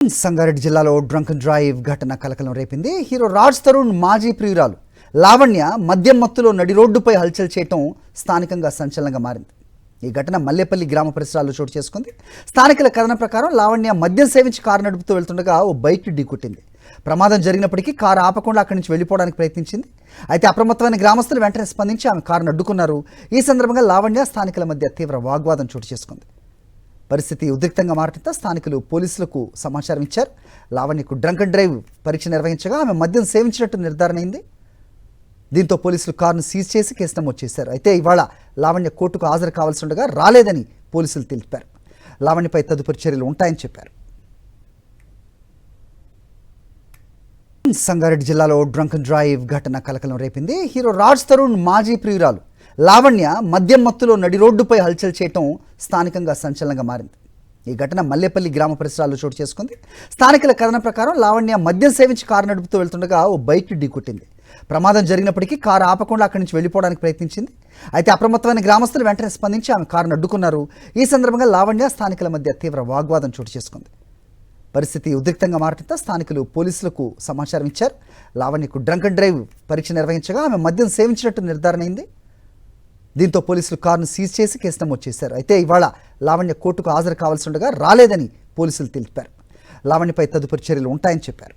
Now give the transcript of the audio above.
సంగారెడ్డి జిల్లాలో drunk and drive ఘటన కలకలం రేపింది. హీరో రాజ్ తరుణ్ మాజీ ప్రియురాలు లావణ్య మద్యం మత్తులో నడి రోడ్డుపై హల్చల్ చేయటం స్థానికంగా సంచలనంగా మారింది. ఈ ఘటన మల్లేపల్లి గ్రామ పరిసరాల్లో చోటు చేసుకుంది. స్థానికుల కథనం ప్రకారం లావణ్య మద్యం సేవించి కారు నడుపుతూ వెళ్తుండగా ఓ బైక్ ఢీకొట్టింది. ప్రమాదం జరిగినప్పటికీ కారు ఆపకుండా అక్కడి నుంచి వెళ్ళిపోవడానికి ప్రయత్నించింది. అయితే అప్రమత్తమైన గ్రామస్తులు వెంటనే స్పందించి ఆమె కారును అడ్డుకున్నారు. ఈ సందర్భంగా లావణ్య స్థానికుల మధ్య తీవ్ర వాగ్వాదం చోటు చేసుకుంది. పరిస్థితి ఉద్రిక్తంగా మారడంతో స్థానికులు పోలీసులకు సమాచారం ఇచ్చారు. లావణ్యకు డ్రంక్ అండ్ డ్రైవ్ పరీక్ష నిర్వహించగా ఆమె మద్యం సేవించినట్టు నిర్ధారణ అయింది. దీంతో పోలీసులు కారును సీజ్ చేసి కేసు నమోదు చేశారు. అయితే ఇవాళ లావణ్య కోర్టుకు హాజరు కావాల్సి ఉండగా రాలేదని పోలీసులు తెలిపారు. లావణ్యపై తదుపరి చర్యలు ఉంటాయని చెప్పారు. సంగారెడ్డి జిల్లాలో డ్రంక్ అండ్ డ్రైవ్ ఘటన కలకలం రేపింది. హీరో రాజ్ తరుణ్ మాజీ ప్రియురాలు లావణ్య మద్యం మత్తులో నడి రోడ్డుపై హల్చల్ చేయటం స్థానికంగా సంచలనంగా మారింది. ఈ ఘటన మల్లేపల్లి గ్రామ పరిసరాల్లో చోటు చేసుకుంది. స్థానికుల కథనం ప్రకారం లావణ్య మద్యం సేవించి కారు నడుపుతూ వెళ్తుండగా ఓ బైక్ ఢీకొట్టింది. ప్రమాదం జరిగినప్పటికీ కారు ఆపకుండా అక్కడి నుంచి వెళ్ళిపోవడానికి ప్రయత్నించింది. అయితే అప్రమత్తమైన గ్రామస్తులు వెంటనే స్పందించి ఆమె కారును అడ్డుకున్నారు. ఈ సందర్భంగా లావణ్య స్థానికుల మధ్య తీవ్ర వాగ్వాదం చోటు చేసుకుంది. పరిస్థితి ఉద్రిక్తంగా మారడంతో స్థానికులు పోలీసులకు సమాచారం ఇచ్చారు. లావణ్యకు డ్రంక్ అండ్ డ్రైవ్ పరీక్ష నిర్వహించగా ఆమె మద్యం సేవించినట్టు నిర్ధారణ అయింది. దీంతో పోలీసులు కారును సీజ్ చేసి కేసు నమోదు చేశారు. అయితే ఇవాళ లావణ్య కోర్టుకు హాజరు కావాల్సి ఉండగా రాలేదని పోలీసులు తెలిపారు. లావణ్యపై తదుపరి చర్యలు ఉంటాయని చెప్పారు.